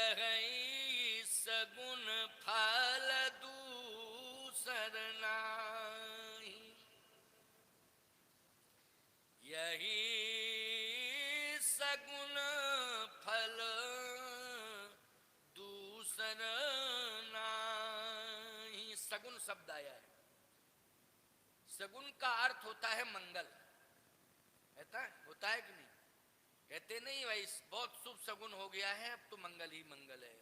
यही सगुन फल दूसर नाही, यही सगुन फल दूसर नाही। सगुन शब्द आया है। सगुन का अर्थ होता है मंगल। होता है कि नहीं? कहते नहीं भाई बहुत शुभ सगुन हो गया है, अब तो मंगल ही मंगल है?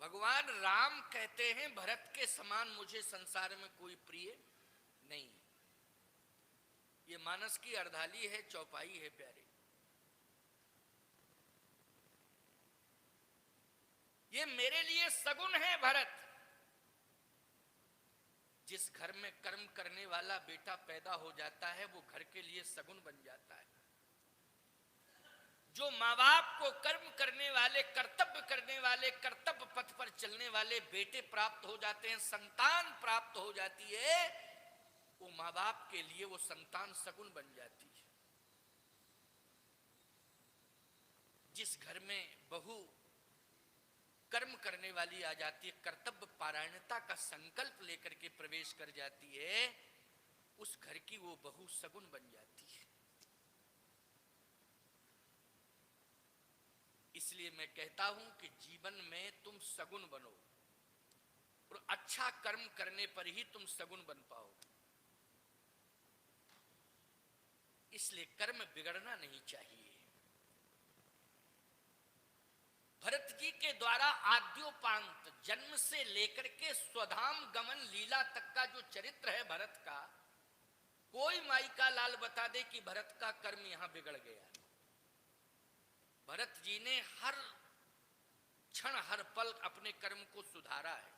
भगवान राम कहते हैं भरत के समान मुझे संसार में कोई प्रिय नहीं। ये मानस की अर्धाली है, चौपाई है प्यारे। ये मेरे लिए सगुन है भरत। जिस घर में कर्म करने वाला बेटा पैदा हो जाता है वो घर के लिए सगुन बन जाता है। जो माँ बाप को कर्म करने वाले, कर्तव्य करने वाले, कर्तव्य पथ पर चलने वाले बेटे प्राप्त हो जाते हैं, संतान प्राप्त हो जाती है, वो माँ बाप के लिए वो संतान सगुन बन जाती है। जिस घर में बहू कर्म करने वाली आ जाती है, कर्तव्य पारायणता का संकल्प लेकर के प्रवेश कर जाती है, उस घर की वो बहू सगुन बन जाती है। इसलिए मैं कहता हूं कि जीवन में तुम सगुन बनो और अच्छा कर्म करने पर ही तुम सगुन बन पाओगे। इसलिए कर्म बिगड़ना नहीं चाहिए। भरत जी के द्वारा आद्योपांत जन्म से लेकर के स्वधाम गमन लीला तक का जो चरित्र है भरत का, कोई माई का लाल बता दे कि भरत का कर्म यहां बिगड़ गया। भरत जी ने हर क्षण हर पल अपने कर्म को सुधारा है।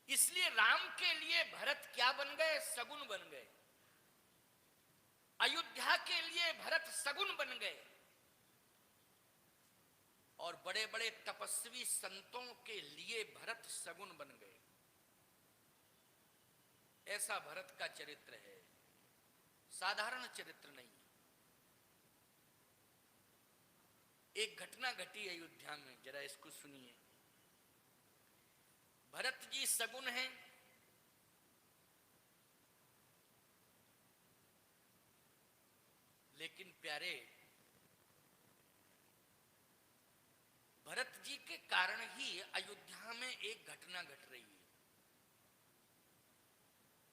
इसलिए राम के लिए भरत क्या बन गए? सगुन बन गए। अयोध्या के लिए भरत सगुन बन गए और बड़े बड़े तपस्वी संतों के लिए भरत सगुन बन गए। ऐसा भरत का चरित्र है, साधारण चरित्र नहीं। एक घटना घटी अयोध्या में, जरा इसको सुनिए। भरत जी सगुन हैं, लेकिन प्यारे भरत जी के कारण ही अयोध्या में एक घटना घट रही है।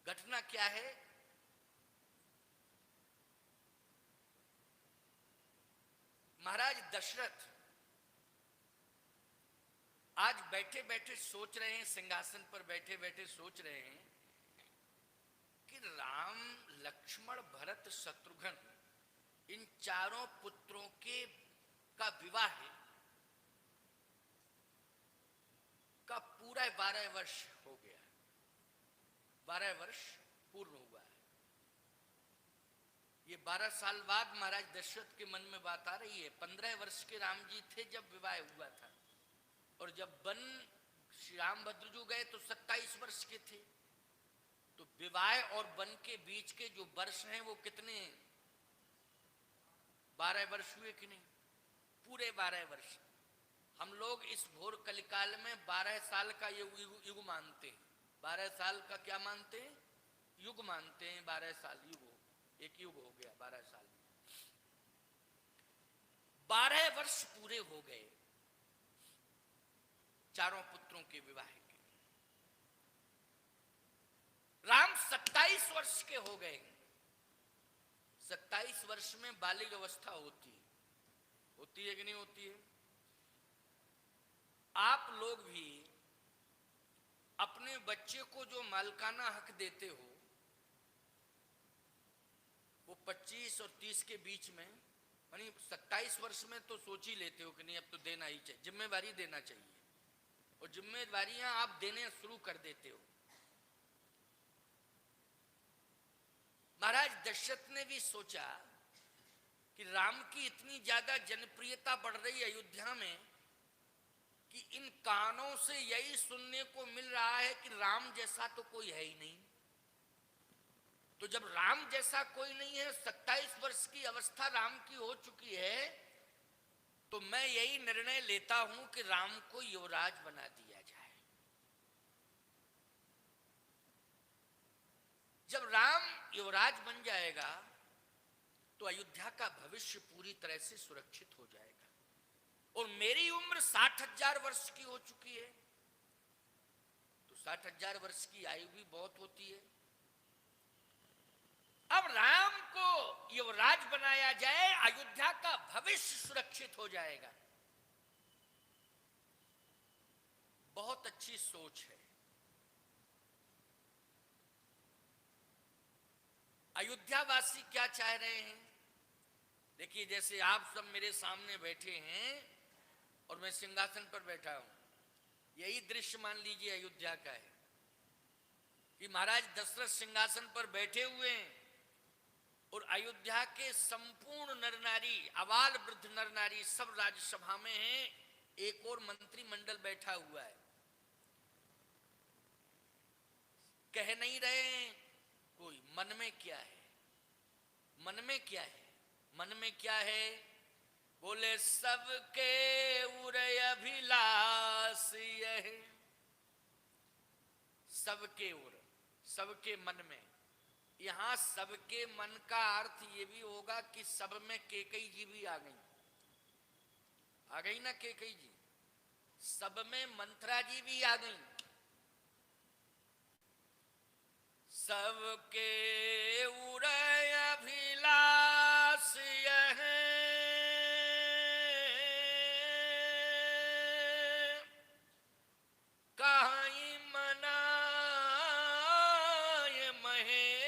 घटना क्या है? महाराज दशरथ आज बैठे बैठे सोच रहे हैं, सिंहासन पर बैठे बैठे सोच रहे हैं कि राम, लक्ष्मण, भरत, शत्रुघ्न, इन चारों पुत्रों के का विवाह का पूरा 12 वर्ष हो गया। 12 वर्ष पूर्ण हुआ है। ये 12 साल बाद महाराज दशरथ के मन में बात आ रही है। 15 वर्ष के राम जी थे जब विवाह हुआ था, और जब वन श्री रामभद्र जी गए तो 27 वर्ष के थे। तो विवाह और वन के बीच के जो वर्ष हैं वो कितने? 12 वर्ष हुए कि नहीं? पूरे 12 वर्ष। हम लोग इस घोर कलिकाल में 12 साल का युग मानते हैं। 12 साल का क्या मानते हैं? युग मानते हैं। 12 साल युग, एक युग हो गया 12 साल में। 12 वर्ष पूरे हो गए चारों पुत्रों के विवाह के। राम 27 वर्ष के हो गए। 27 वर्ष में बालिग अवस्था होती है कि नहीं होती है? आप लोग भी अपने बच्चे को जो मालिकाना हक देते हो वो 25 और 30 के बीच में, यानी 27 वर्ष में तो सोच ही लेते हो कि नहीं अब तो देना ही चाहिए, जिम्मेवारी देना चाहिए, और जिम्मेवारियां आप देने शुरू कर देते हो। महाराज दशरथ ने भी सोचा कि राम की इतनी ज्यादा जनप्रियता बढ़ रही है अयोध्या में कि इन कानों से यही सुनने को मिल रहा है कि राम जैसा तो कोई है ही नहीं। तो जब राम जैसा कोई नहीं है, 27 वर्ष की अवस्था राम की हो चुकी है, तो मैं यही निर्णय लेता हूं कि राम को युवराज बना दिया जाए। जब राम युवराज बन जाएगा तो अयोध्या का भविष्य पूरी तरह से सुरक्षित हो जाएगा। और मेरी उम्र 60,000 वर्ष की हो चुकी है, तो 60,000 वर्ष की आयु भी बहुत होती है। अब राम को युवराज बनाया जाए, अयोध्या का भविष्य सुरक्षित हो जाएगा। बहुत अच्छी सोच है। अयोध्यावासी क्या चाह रहे हैं? देखिए, जैसे आप सब मेरे सामने बैठे हैं और मैं सिंहासन पर बैठा हूं, यही दृश्य मान लीजिए अयोध्या का है कि महाराज दशरथ सिंहासन पर बैठे हुए हैं और अयोध्या के संपूर्ण नर नारी, अबाल वृद्ध नर नारी सब राज्यसभा में हैं, एक और मंत्रिमंडल बैठा हुआ है। कह नहीं रहे हैं कोई मन में क्या है, मन में क्या है, मन में क्या है? बोले सबके उरे अभिलाष यह, सबके उर, सबके मन में। यहां सबके मन का अर्थ ये भी होगा कि सब में कैकेयी जी भी आ गई, आ गई ना कैकेयी जी, सब में मंत्रा जी भी आ गई। सबके उरे अभिलाष यह, कहीं मनाए महेश।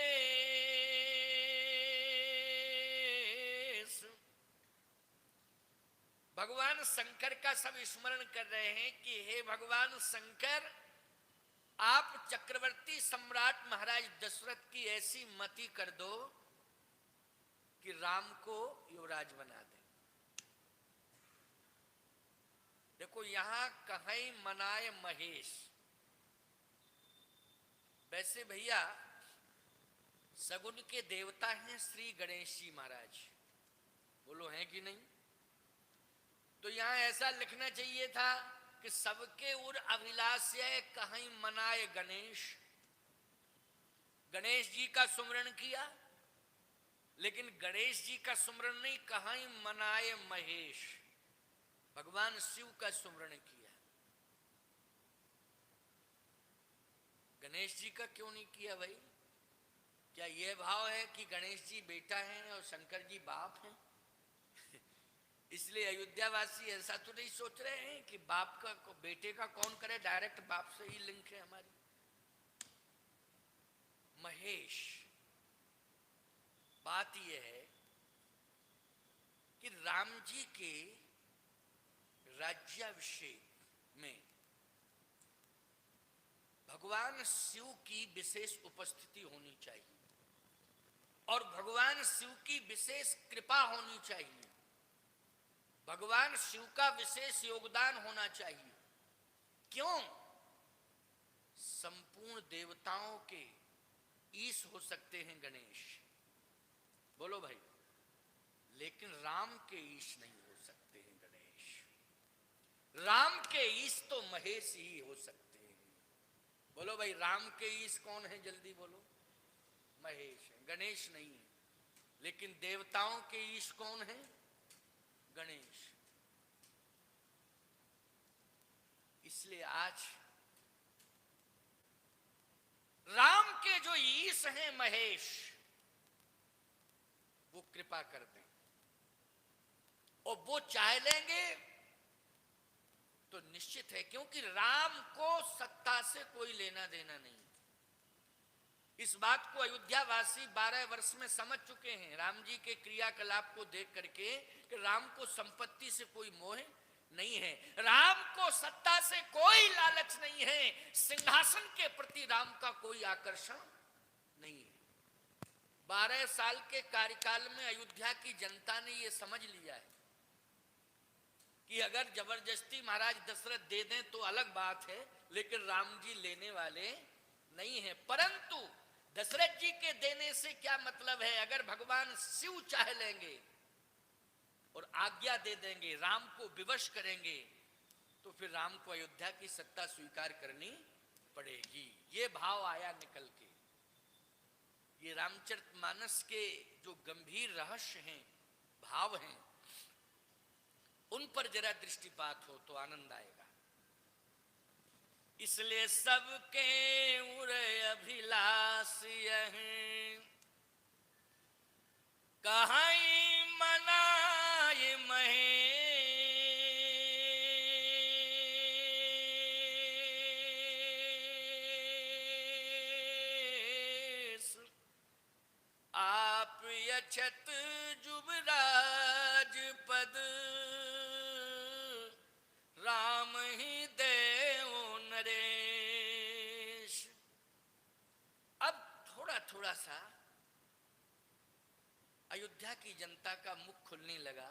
भगवान शंकर का सब स्मरण कर रहे हैं कि हे भगवान शंकर, आप चक्रवर्ती सम्राट महाराज दशरथ की ऐसी मति कर दो कि राम को युवराज बना दे। देखो, यहां कहीं मनाए महेश। वैसे भैया सगुन के देवता हैं श्री गणेश जी महाराज, बोलो हैं कि नहीं? तो यहां ऐसा लिखना चाहिए था कि सबके उर अभिलाष्य कहीं मनाए गणेश। गणेश जी का सुमरण किया, लेकिन गणेश जी का सुमरण नहीं, कहीं मनाए महेश, भगवान शिव का सुमरण किया। गणेश जी का क्यों नहीं किया भाई? क्या यह भाव है कि गणेश जी बेटा हैं और शंकर जी बाप हैं? इसलिए अयोध्यावासी ऐसा तो नहीं सोच रहे हैं कि बाप का बेटे का कौन करे, डायरेक्ट बाप से ही लिंक है हमारी। महेश, बात यह है कि राम जी के राज्याभिषेक में भगवान शिव की विशेष उपस्थिति होनी चाहिए और भगवान शिव की विशेष कृपा होनी चाहिए, भगवान शिव का विशेष योगदान होना चाहिए। क्यों? संपूर्ण देवताओं के ईश हो सकते हैं गणेश, बोलो भाई, लेकिन राम के ईश नहीं हो सकते हैं गणेश। राम के ईश तो महेश ही हो सकते हैं। बोलो भाई, राम के ईश कौन है? जल्दी बोलो। महेश है, गणेश नहीं है। लेकिन देवताओं के ईश कौन है? गणेश। इसलिए आज राम के जो ईश हैं महेश, वो कृपा कर दें और वो चाह लेंगे तो निश्चित है, क्योंकि राम को सत्ता से कोई लेना देना नहीं। इस बात को अयोध्यावासी 12 वर्ष में समझ चुके हैं, राम जी के क्रियाकलाप को देख करके, कि राम को संपत्ति से कोई मोह नहीं है, राम को सत्ता से कोई लालच नहीं है, सिंहासन के प्रति राम का कोई आकर्षण नहीं है। 12 साल के कार्यकाल में अयोध्या की जनता ने यह समझ लिया है कि अगर जबरदस्ती महाराज दशरथ दे दें तो अलग बात है, लेकिन राम जी लेने वाले नहीं है। परंतु दशरथ जी के देने से क्या मतलब है? अगर भगवान शिव चाह लेंगे और आज्ञा दे देंगे, राम को विवश करेंगे, तो फिर राम को अयोध्या की सत्ता स्वीकार करनी पड़ेगी। ये भाव आया निकल के। ये रामचरितमानस के जो गंभीर रहस्य हैं, भाव हैं, उन पर जरा दृष्टिपात हो तो आनंद आएगा। इसलिए सबके उरे अभिलाष हैं, कहीं मनाए महेश, आप अछत जुबराज पद, राम ही देव नरेश। अब थोड़ा थोड़ा सा अयोध्या की जनता का मुख खुलने लगा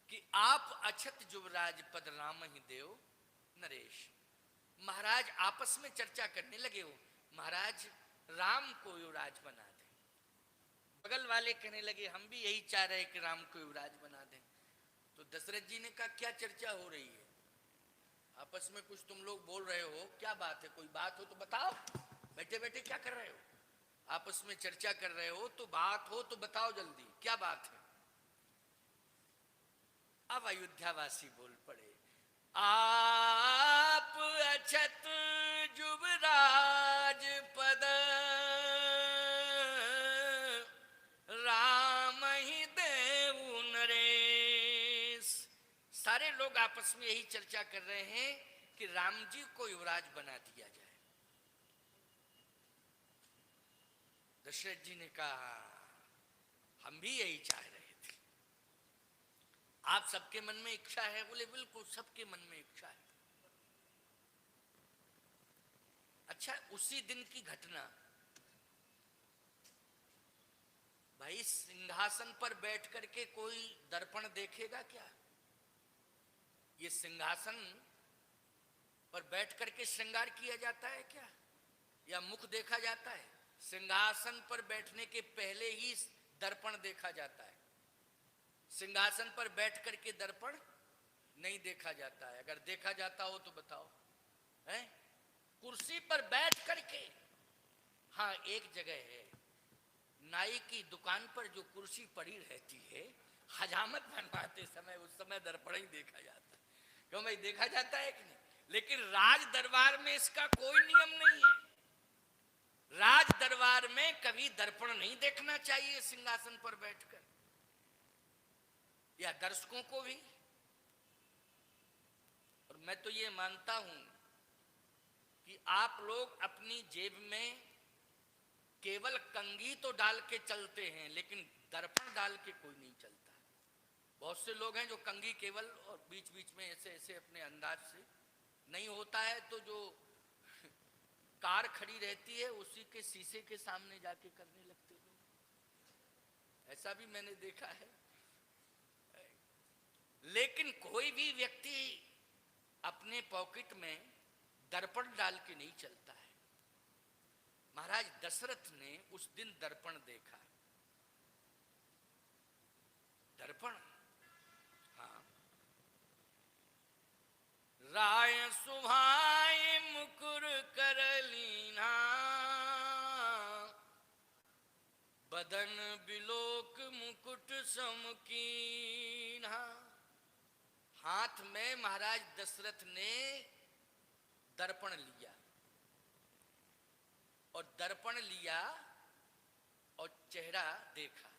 कि आप अछत जुबराज पद, राम ही देव नरेश। महाराज आपस में चर्चा करने लगे हो, महाराज राम को युवराज बना दें। बगल वाले कहने लगे हम भी यही चाह रहे कि राम को युवराज बना दें। तो दशरथ जी ने कहा क्या चर्चा हो रही है? आपस में कुछ तुम लोग बोल रहे हो, क्या बात है? कोई बात हो तो बताओ, बैठे बैठे क्या कर रहे हो? आपस में चर्चा कर रहे हो तो बात हो तो बताओ जल्दी, क्या बात है? अब अयोध्यावासी बोल पड़े, आप अछत जुबराज पद, राम ही देव नरेश। सारे लोग आपस में यही चर्चा कर रहे हैं कि राम जी को युवराज बना दिया जाए। दशरथ जी ने कहा हम भी यही चाह रहे थे। आप सबके मन में इच्छा है? बोले बिल्कुल सबके मन में इच्छा है। अच्छा, उसी दिन की घटना, भाई सिंहासन पर बैठ करके कोई दर्पण देखेगा क्या? ये सिंहासन पर बैठ करके श्रृंगार किया जाता है क्या, या मुख देखा जाता है? सिंहासन पर बैठने के पहले ही दर्पण देखा जाता है। सिंहासन पर बैठ करके दर्पण नहीं देखा जाता है। अगर देखा जाता हो तो बताओ, है? कुर्सी पर बैठ करके। हाँ, एक जगह है, नाई की दुकान पर जो कुर्सी पड़ी रहती है, हजामत बनवाते समय उस समय दर्पण ही देखा जाता है। क्यों भाई, देखा जाता है कि नहीं? लेकिन राज दरबार में इसका कोई नियम नहीं है। राज दरबार में कभी दर्पण नहीं देखना चाहिए सिंहासन पर बैठकर, या दर्शकों को भी। और मैं तो ये मानता हूं कि आप लोग अपनी जेब में केवल कंघी तो डाल के चलते हैं, लेकिन दर्पण डाल के कोई नहीं चलता। बहुत से लोग हैं जो कंघी केवल और बीच बीच में ऐसे ऐसे अपने अंदाज से, नहीं होता है तो जो कार खड़ी रहती है उसी के शीशे के सामने जाके करने लगते लोग। ऐसा भी मैंने देखा है। लेकिन कोई भी व्यक्ति अपने पॉकेट में दर्पण डाल के नहीं चलता है। महाराज दशरथ ने उस दिन दर्पण देखा। दर्पण, हाँ। राय सुभाए मुकुर कर लीना, बदन बिलोक मुकुट समकीना। हाथ में महाराज दशरथ ने दर्पण लिया, और दर्पण लिया और चेहरा देखा।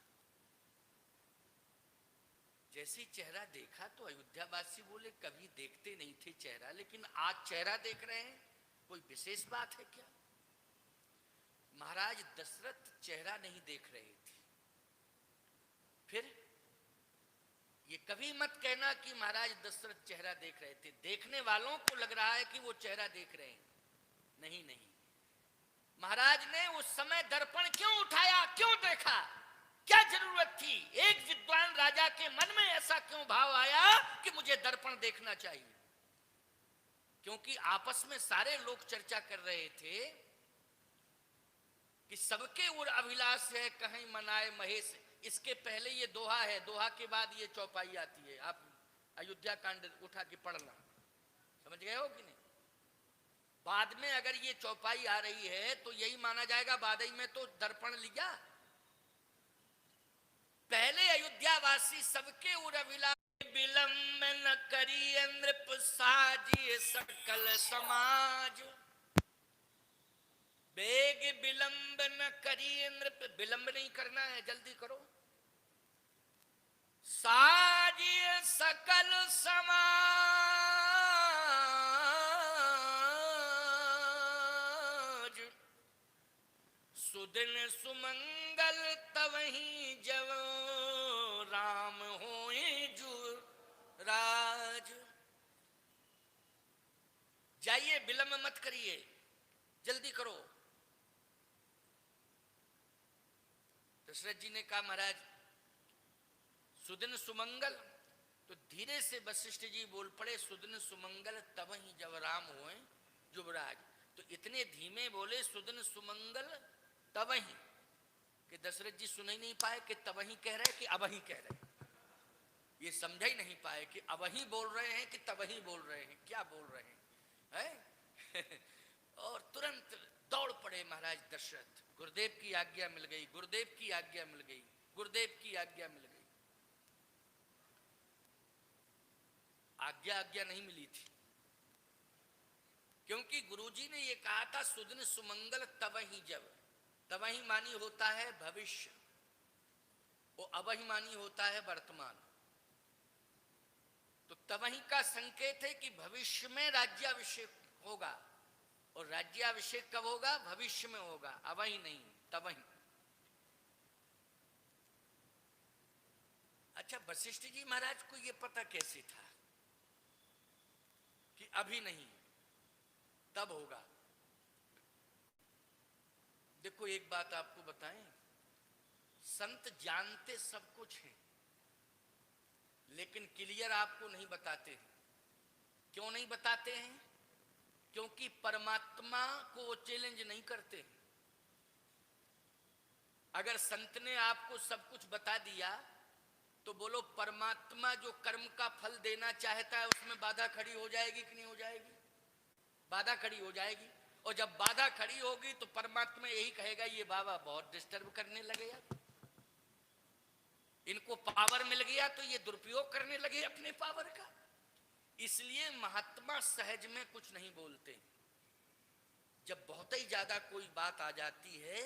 जैसे चेहरा देखा तो अयोध्यावासी बोले कभी देखते नहीं थे चेहरा, लेकिन आज चेहरा देख रहे हैं, कोई विशेष बात है क्या? महाराज दशरथ चेहरा नहीं देख रहे थे। फिर ये कभी मत कहना कि महाराज दशरथ चेहरा देख रहे थे। देखने वालों को लग रहा है कि वो चेहरा देख रहे हैं। नहीं नहीं, महाराज ने उस समय दर्पण क्यों उठाया, क्यों देखा, क्या जरूरत थी? एक विद्वान राजा के मन में ऐसा क्यों भाव आया कि मुझे दर्पण देखना चाहिए? क्योंकि आपस में सारे लोग चर्चा कर रहे थे कि सबके उर अभिलाष है कहीं मनाए महेश। इसके पहले ये दोहा है, दोहा के बाद ये चौपाई आती है। आप अयोध्या कांड उठा के पढ़ना, समझ गए हो कि नहीं? बाद में अगर ये चौपाई आ रही है तो यही माना जाएगा बादई में तो दर्पण लिया। पहले अयोध्यावासी सबके उर अभिलाष, विलंब न करिए नृप साजिए सकल समाज। बेग विलंब न करिए नृप, विलंब नहीं करना है, जल्दी करो। साजिए सकल समाज, सुदिन सुमंगल तवहीं जब राम होए जुर राज। जाइए, विलंब मत करिए, जल्दी करो। दशरथ जी ने कहा महाराज सुदिन सुमंगल, तो धीरे से वशिष्ठ जी बोल पड़े सुदिन सुमंगल तवहीं जब राम होए जुबराज। तो इतने धीमे बोले सुदिन सुमंगल तवहीं कि दशरथ जी सुन ही नहीं पाए कि तवहीं कह रहे कि अबहीं कह रहे। ये समझ ही नहीं पाए कि अबहीं बोल रहे हैं कि तवहीं बोल रहे हैं, क्या बोल रहे हैं, और तुरंत दौड़ पड़े महाराज दशरथ। गुरुदेव की आज्ञा मिल गई, गुरुदेव की आज्ञा मिल गई, गुरुदेव की आज्ञा मिल गई। आज्ञा नहीं मिली थी, क्योंकि गुरुजी ने ये कहा था सुदिन सुमंगल तवहीं जब। तवहीं मानी होता है भविष्य, और अबहीं मानी होता है वर्तमान। तो तवहीं का संकेत है कि भविष्य में राज्याभिषेक होगा, और राज्याभिषेक कब होगा? भविष्य में होगा, अबहीं नहीं, तवहीं। अच्छा, वशिष्ठ जी महाराज को ये पता कैसे था कि अभी नहीं तब होगा? देखो एक बात आपको बताएं, संत जानते सब कुछ है लेकिन क्लियर आपको नहीं बताते हैं। क्यों नहीं बताते हैं? क्योंकि परमात्मा को वो चैलेंज नहीं करते। अगर संत ने आपको सब कुछ बता दिया तो बोलो परमात्मा जो कर्म का फल देना चाहता है उसमें बाधा खड़ी हो जाएगी कि नहीं हो जाएगी? बाधा खड़ी हो जाएगी। और जब बाधा खड़ी होगी तो परमात्मा यही कहेगा ये बाबा बहुत डिस्टर्ब करने लगे, इनको पावर मिल गया तो ये दुरुपयोग करने लगे अपने पावर का। इसलिए महात्मा सहज में कुछ नहीं बोलते। जब बहुत ही ज्यादा कोई बात आ जाती है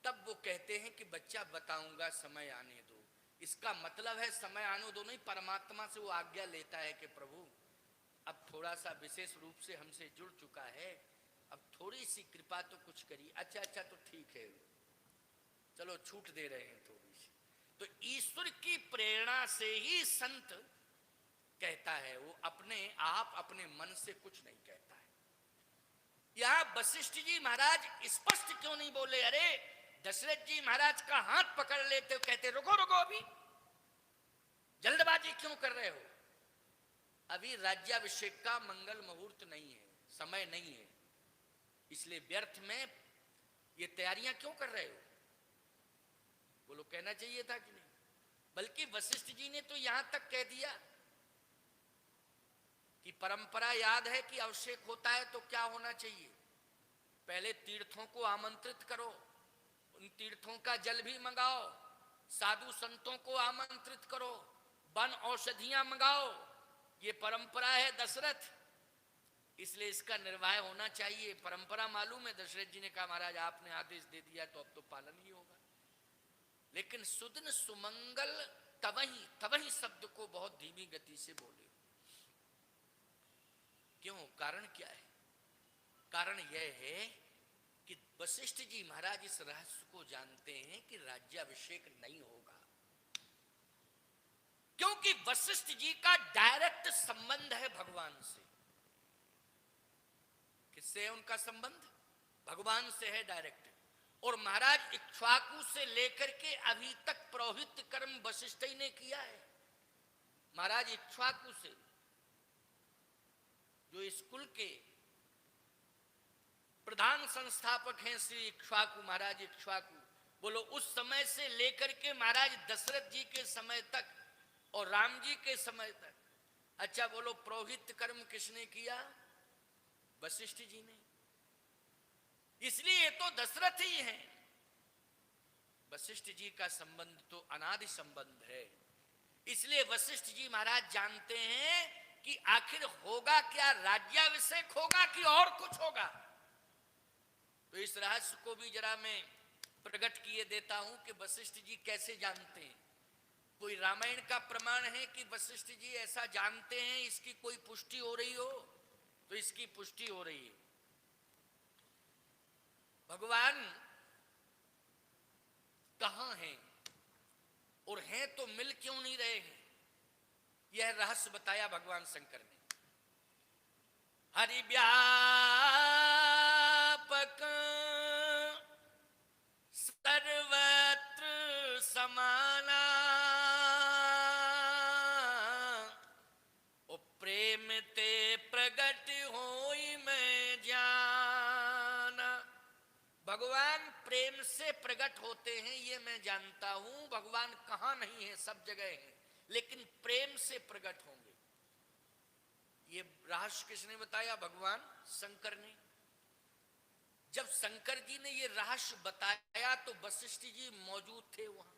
तब वो कहते हैं कि बच्चा बताऊंगा, समय आने दो। इसका मतलब है समय आने दो नहीं, परमात्मा से वो आज्ञा लेता है कि प्रभु अब थोड़ा सा विशेष रूप से हमसे जुड़ चुका है, अब थोड़ी सी कृपा तो कुछ करिए। अच्छा तो ठीक है, चलो छूट दे रहे हैं थोड़ी सी। तो ईश्वर की प्रेरणा से ही संत कहता है, वो अपने आप अपने मन से कुछ नहीं कहता है। यहां वशिष्ठ जी महाराज स्पष्ट क्यों नहीं बोले? अरे दशरथ जी महाराज का हाथ पकड़ लेते हो, कहते रुको रुको, अभी जल्दबाजी क्यों कर रहे हो? अभी राज्याभिषेक का मंगल मुहूर्त नहीं है, समय नहीं है, इसलिए व्यर्थ में ये तैयारियां क्यों कर रहे हो? बोलो कहना चाहिए था कि नहीं? बल्कि वशिष्ठ जी ने तो यहां तक कह दिया कि परंपरा याद है कि अभिषेक होता है तो क्या होना चाहिए? पहले तीर्थों को आमंत्रित करो, उन तीर्थों का जल भी मंगाओ, साधु संतों को आमंत्रित करो, वन औषधियां मंगाओ। ये परंपरा है दशरथ, इसलिए इसका निर्वाह होना चाहिए। परंपरा मालूम है। दशरथ जी ने कहा महाराज आपने आदेश दे दिया तो अब तो पालन ही होगा। लेकिन सुदिन सुमंगल तवहीं शब्द को बहुत धीमी गति से बोले। क्यों? कारण क्या है? कारण यह है कि वशिष्ठ जी महाराज इस रहस्य को जानते हैं कि राज्याभिषेक नहीं होगा, क्योंकि वशिष्ठ जी का डायरेक्ट संबंध है भगवान से। किससे है उनका संबंध? भगवान से है डायरेक्ट। और महाराज इक्ष्वाकु से लेकर के अभी तक पुरोहित कर्म वशिष्ठ ही ने किया है। महाराज इक्ष्वाकु से, जो स्कूल के प्रधान संस्थापक हैं श्री इक्ष्वाकु महाराज इक्ष्वाकु। बोलो उस समय से लेकर के महाराज दशरथ जी के समय तक और राम जी के समय तक, अच्छा बोलो पौरोहित्य कर्म किसने किया? वशिष्ठ जी ने। इसलिए ये तो दशरथ ही हैं। वशिष्ठ जी का संबंध तो अनादि संबंध है। इसलिए वशिष्ठ जी महाराज जानते हैं कि आखिर होगा क्या, राज्याभिषेक होगा कि और कुछ होगा। तो इस रहस्य को भी जरा मैं प्रकट किए देता हूं कि वशिष्ठ जी कैसे जानते हैं। कोई रामायण का प्रमाण है कि वशिष्ठ जी ऐसा जानते हैं, इसकी कोई पुष्टि हो रही हो? तो इसकी पुष्टि हो रही है। भगवान कहां हैं और हैं तो मिल क्यों नहीं रहे हैं, यह रहस्य बताया भगवान शंकर ने। हरि व्यापक सर्वत्र समाना, ओ प्रेम ते प्रगट होई मैं जाना। भगवान प्रेम से प्रकट होते हैं ये मैं जानता हूं। भगवान कहां नहीं है, सब जगह हैं, लेकिन प्रेम से प्रकट होंगे। ये रहस्य किसने बताया? भगवान शंकर ने। जब शंकर जी ने ये रहस्य बताया तो वशिष्ठ जी मौजूद थे वहां।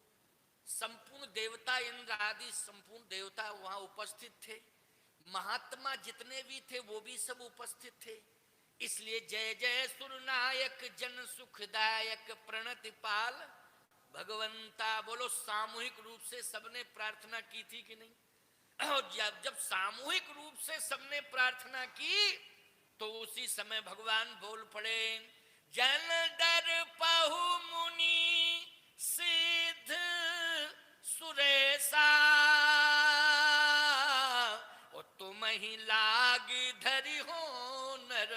संपूर्ण देवता, इंद्र आदि संपूर्ण देवता वहां उपस्थित थे। महात्मा जितने भी थे वो भी सब उपस्थित थे। इसलिए जय जय सुरनायक जन सुखदायक प्रणति पाल भगवंता। बोलो सामूहिक रूप से सबने प्रार्थना की थी कि नहीं? और जब सामूहिक रूप से सबने प्रार्थना की तो उसी समय भगवान बोल पड़े, जन डर पहु मुनि सिद्ध सुरेशा, और तुम ही लाग धरि हो नर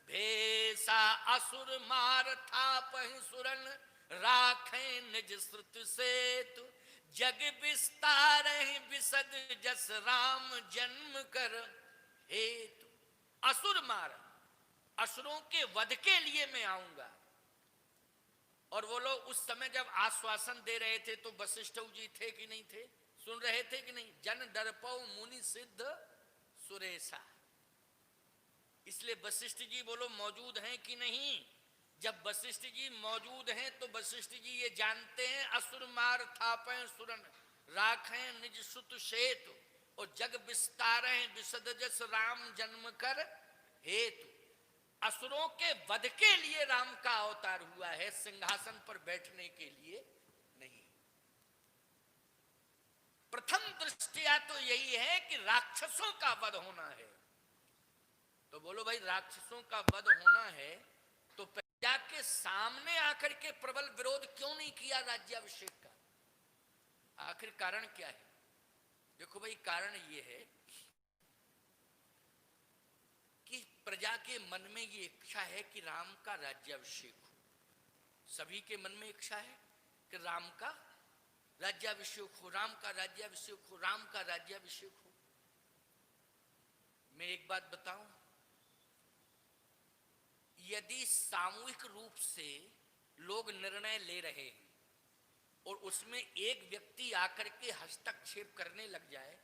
भेसा। असुर मार था पहि सुरन राखे निज श्रुत सेतु, जग विस्तार विसद जस राम जन्म कर हेतु। असुर मार, असुरों के वध के लिए मैं आऊंगा। और वो लोग उस समय जब आश्वासन दे रहे थे तो वशिष्ठ जी थे कि नहीं थे? सुन रहे थे कि नहीं? जन डरपौ मुनि सिद्ध सुरेशा। इसलिए वशिष्ठ जी बोलो मौजूद हैं कि नहीं? जब वशिष्ठ जी मौजूद हैं तो वशिष्ठ जी ये जानते हैं, असुर मार थापे सुरन राखें निज सुत सेतु, और जग विस्तार विशद जस राम जन्म कर हेतु। असुरों के वध के लिए राम का अवतार हुआ है, सिंहासन पर बैठने के लिए नहीं। प्रथम दृष्टिया तो यही है कि राक्षसों का वध होना है। तो बोलो भाई राक्षसों का वध होना है तो प्रजा के सामने आकर के प्रबल विरोध क्यों नहीं किया राज्याभिषेक का? आखिर कारण क्या है? देखो भाई कारण ये है कि प्रजा के मन में ये इच्छा है कि राम का राज्याभिषेक हो। सभी के मन में इच्छा है कि राम का राज्याभिषेक हो, राम का राज्याभिषेक हो, राम का राज्याभिषेक हो। मैं एक बात बताऊं, यदि सामूहिक रूप से लोग निर्णय ले रहे हैं और उसमें एक व्यक्ति आकर के हस्तक्षेप करने लग जाए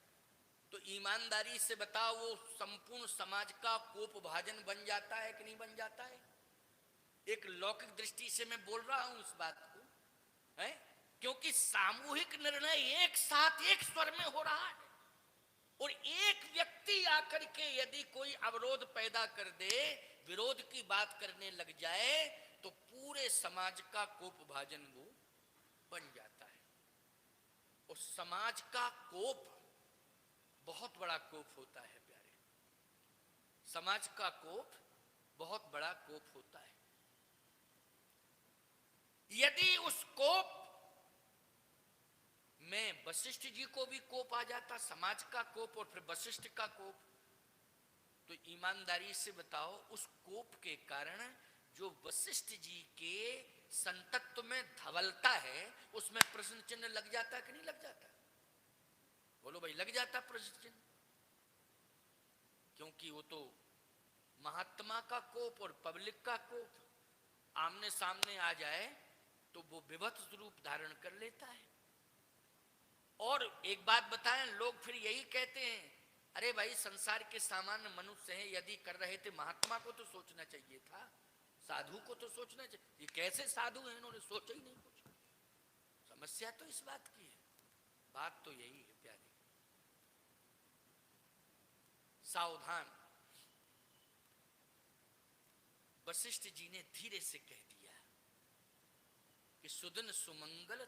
तो ईमानदारी से बताओ वो संपूर्ण समाज का कोपभाजन बन जाता है कि नहीं बन जाता है? एक लौकिक दृष्टि से मैं बोल रहा हूं इस बात को, है? क्योंकि सामूहिक निर्णय एक साथ एक स्वर में हो रहा है और एक व्यक्ति आकर के यदि कोई अवरोध पैदा कर दे, विरोध की बात करने लग जाए तो पूरे समाज का कोपभाजन वो बन जाता है। और समाज का कोप बहुत बड़ा कोप होता है प्यारे। समाज का कोप बहुत बड़ा कोप होता है। यदि उस कोप में वशिष्ठ जी को भी कोप आ जाता, समाज का कोप और फिर वशिष्ठ का कोप, तो ईमानदारी से बताओ उस कोप के कारण जो वशिष्ठ जी के संतत्व में धवलता है उसमें प्रश्न चिन्ह लग जाता कि नहीं लग जाता? बोलो भाई लग जाता प्रश्न चिन्ह। क्योंकि वो तो महात्मा का कोप और पब्लिक का कोप आमने सामने आ जाए तो वो विभत्स रूप धारण कर लेता है। और एक बात बताएं, लोग फिर यही कहते हैं, अरे भाई संसार के सामान्य मनुष्य हैं, यदि कर रहे थे महात्मा को तो सोचना चाहिए था, साधु को तो सोचना चाहिए। ये कैसे साधु हैं, इन्होंने सोचा ही नहीं कुछ। समस्या तो इस बात की है, बात तो यही है प्यारे। सावधान, वशिष्ठ जी ने धीरे से कह दिया कि सुदिन सुमंगल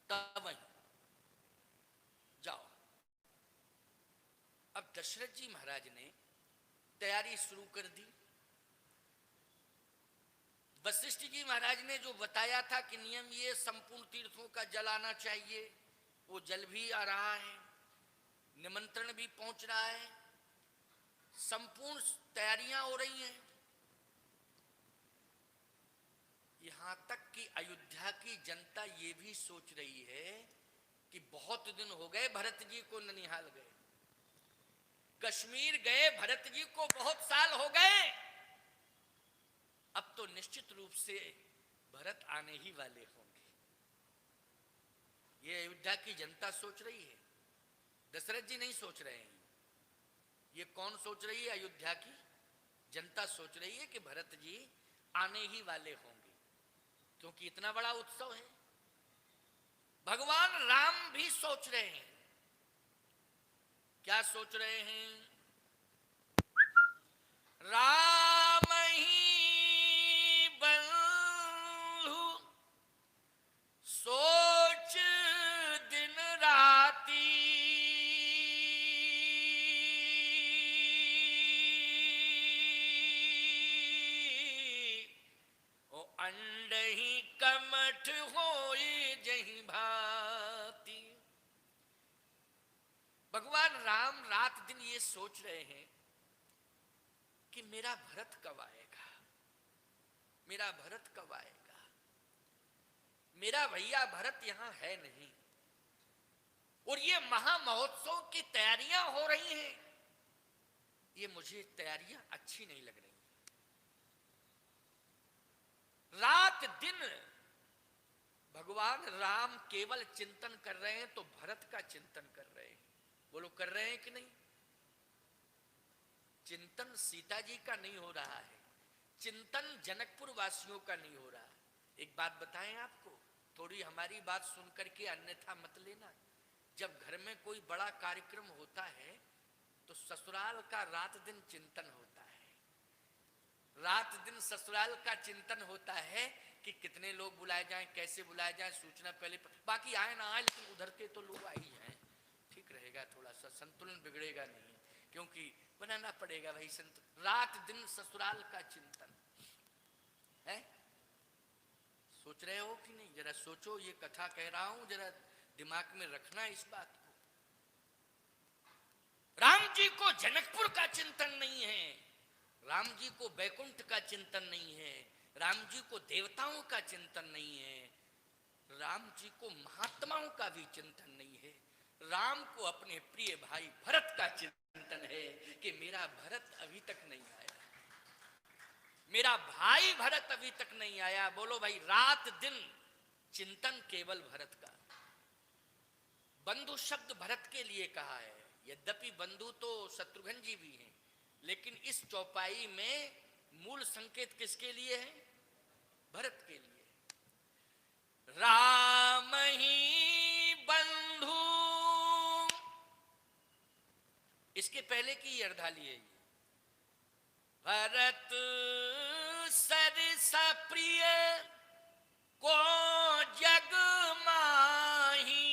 तवै जाओ। अब दशरथ जी महाराज ने तैयारी शुरू कर दी। वशिष्ठ जी महाराज ने जो बताया था कि नियम ये संपूर्ण तीर्थों का जल आना चाहिए, वो जल भी आ रहा है, निमंत्रण भी पहुंच रहा है, संपूर्ण तैयारियां हो रही हैं। यहां तक कि अयोध्या की जनता ये भी सोच रही है कि बहुत दिन हो गए भरत जी को ननिहाल गए, कश्मीर गए भरत जी को बहुत साल हो गए, अब तो निश्चित रूप से भरत आने ही वाले होंगे। ये अयोध्या की जनता सोच रही है, दशरथ जी नहीं सोच रहे हैं। ये कौन सोच रही है? अयोध्या की जनता सोच रही है कि भरत जी आने ही वाले होंगे, क्योंकि इतना बड़ा उत्सव है। भगवान राम भी सोच रहे हैं। क्या सोच रहे हैं? राम ही बंधु सोच दिन राती, ओ अंडही कमठ होई जही भाती। भगवान राम रात दिन ये सोच रहे हैं कि मेरा भरत कब आएगा, मेरा भरत कब आएगा। मेरा भैया भरत यहां है नहीं, और ये महामहोत्सव की तैयारियां हो रही हैं, ये मुझे तैयारियां अच्छी नहीं लग रही। रात दिन भगवान राम केवल चिंतन कर रहे हैं, तो भरत का चिंतन कर रहे हैं। वो लोग कर रहे हैं कि नहीं? चिंतन सीता जी का नहीं हो रहा है, चिंतन जनकपुर वासियों का नहीं हो रहा। एक बात बताएं आपको, थोड़ी हमारी बात सुन करके अन्यथा मत लेना। जब घर में कोई बड़ा कार्यक्रम होता है तो ससुराल का रात दिन चिंतन होता है। रात दिन ससुराल का चिंतन होता है कि कितने लोग बुलाए जाएं, कैसे बुलाए जाएं, सूचना पहले बाकी आए ना आए, लेकिन उधर के तो लोग आ ही जाएं, ठीक रहेगा, थोड़ा सा संतुलन बिगड़ेगा नहीं, क्योंकि बनाना पड़ेगा भाई संतुलन। रात दिन ससुराल का चिंतन है। सोच रहे हो कि नहीं? जरा सोचो, ये कथा कह रहा हूं, जरा दिमाग में रखना इस बात को। राम जी को जनकपुर का चिंतन नहीं है, राम जी को बैकुंठ का चिंतन नहीं है, राम जी को देवताओं का चिंतन नहीं है, राम जी को महात्माओं का भी चिंतन नहीं है। राम को अपने प्रिय भाई भरत का चिंतन है कि मेरा भरत अभी तक नहीं आया, मेरा भाई भरत अभी तक नहीं आया। बोलो भाई, रात दिन चिंतन केवल भरत का। बंधु शब्द भरत के लिए कहा है, यद्यपि बंधु तो शत्रुघ्न जी भी हैं, लेकिन इस चौपाई में मूल संकेत किसके लिए है? भरत के लिए। राम ही बंधु, इसके पहले की अर्धाली है, भरत सरसा प्रिय को जग माही,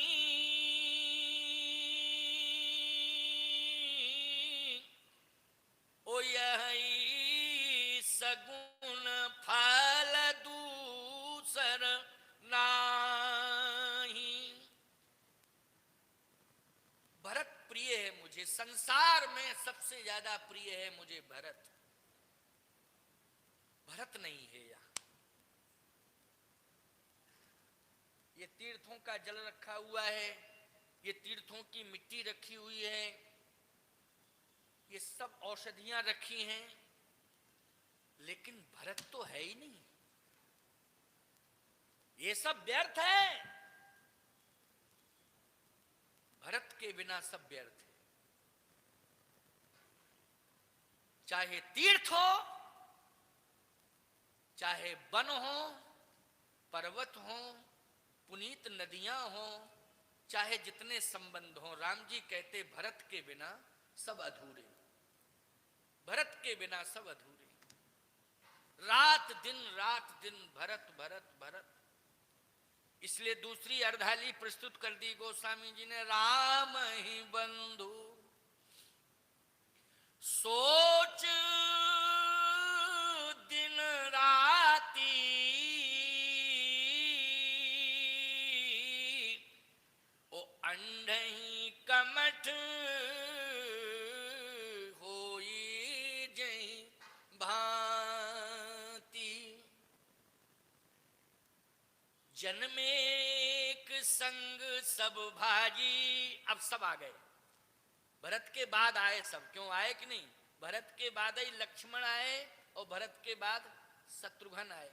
ओ यही सगुन फल दूसर नाही। भरत प्रिय है मुझे, संसार में सबसे ज्यादा प्रिय है मुझे भरत। भरत नहीं है यहां। ये तीर्थों का जल रखा हुआ है, ये तीर्थों की मिट्टी रखी हुई है, ये सब औषधियां रखी हैं, लेकिन भरत तो है ही नहीं, ये सब व्यर्थ है। भरत के बिना सब व्यर्थ है। चाहे तीर्थ हो, चाहे वन हो, पर्वत हो, पुनीत नदियां हो, चाहे जितने संबंध हो, राम जी कहते भरत के बिना सब अधूरे, भरत के बिना सब अधूरे। रात दिन भरत भरत भरत। इसलिए दूसरी अर्धाली प्रस्तुत कर दी गोस्वामी जी ने, राम ही बंधु सोच दिन राती, ओ अंधही कमठ होई जही भांति। जन्मेक संग सब भाजी। अब सब आ गए, भरत के बाद आए सब। क्यों आए कि नहीं? भरत के बाद ही लक्ष्मण आए और भरत के बाद शत्रुघ्न आए।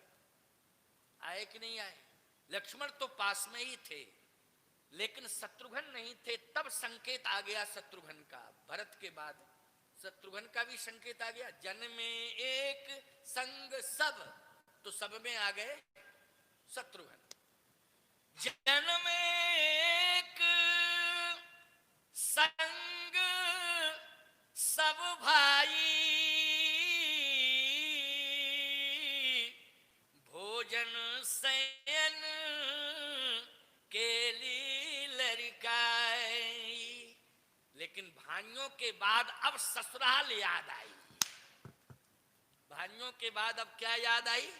आए कि नहीं आए? लक्ष्मण तो पास में ही थे, लेकिन शत्रुघ्न नहीं थे। तब संकेत आ गया शत्रुघ्न का। भरत के बाद शत्रुघ्न का भी संकेत आ गया। जन में एक संग सब, तो सब में आ गए शत्रुघ्न। जन में एक संग सब भाई, भोजन शयन के लिए लड़काई। लेकिन भाइयों के बाद अब ससुराल याद आई। भाइयों के बाद अब क्या याद आई?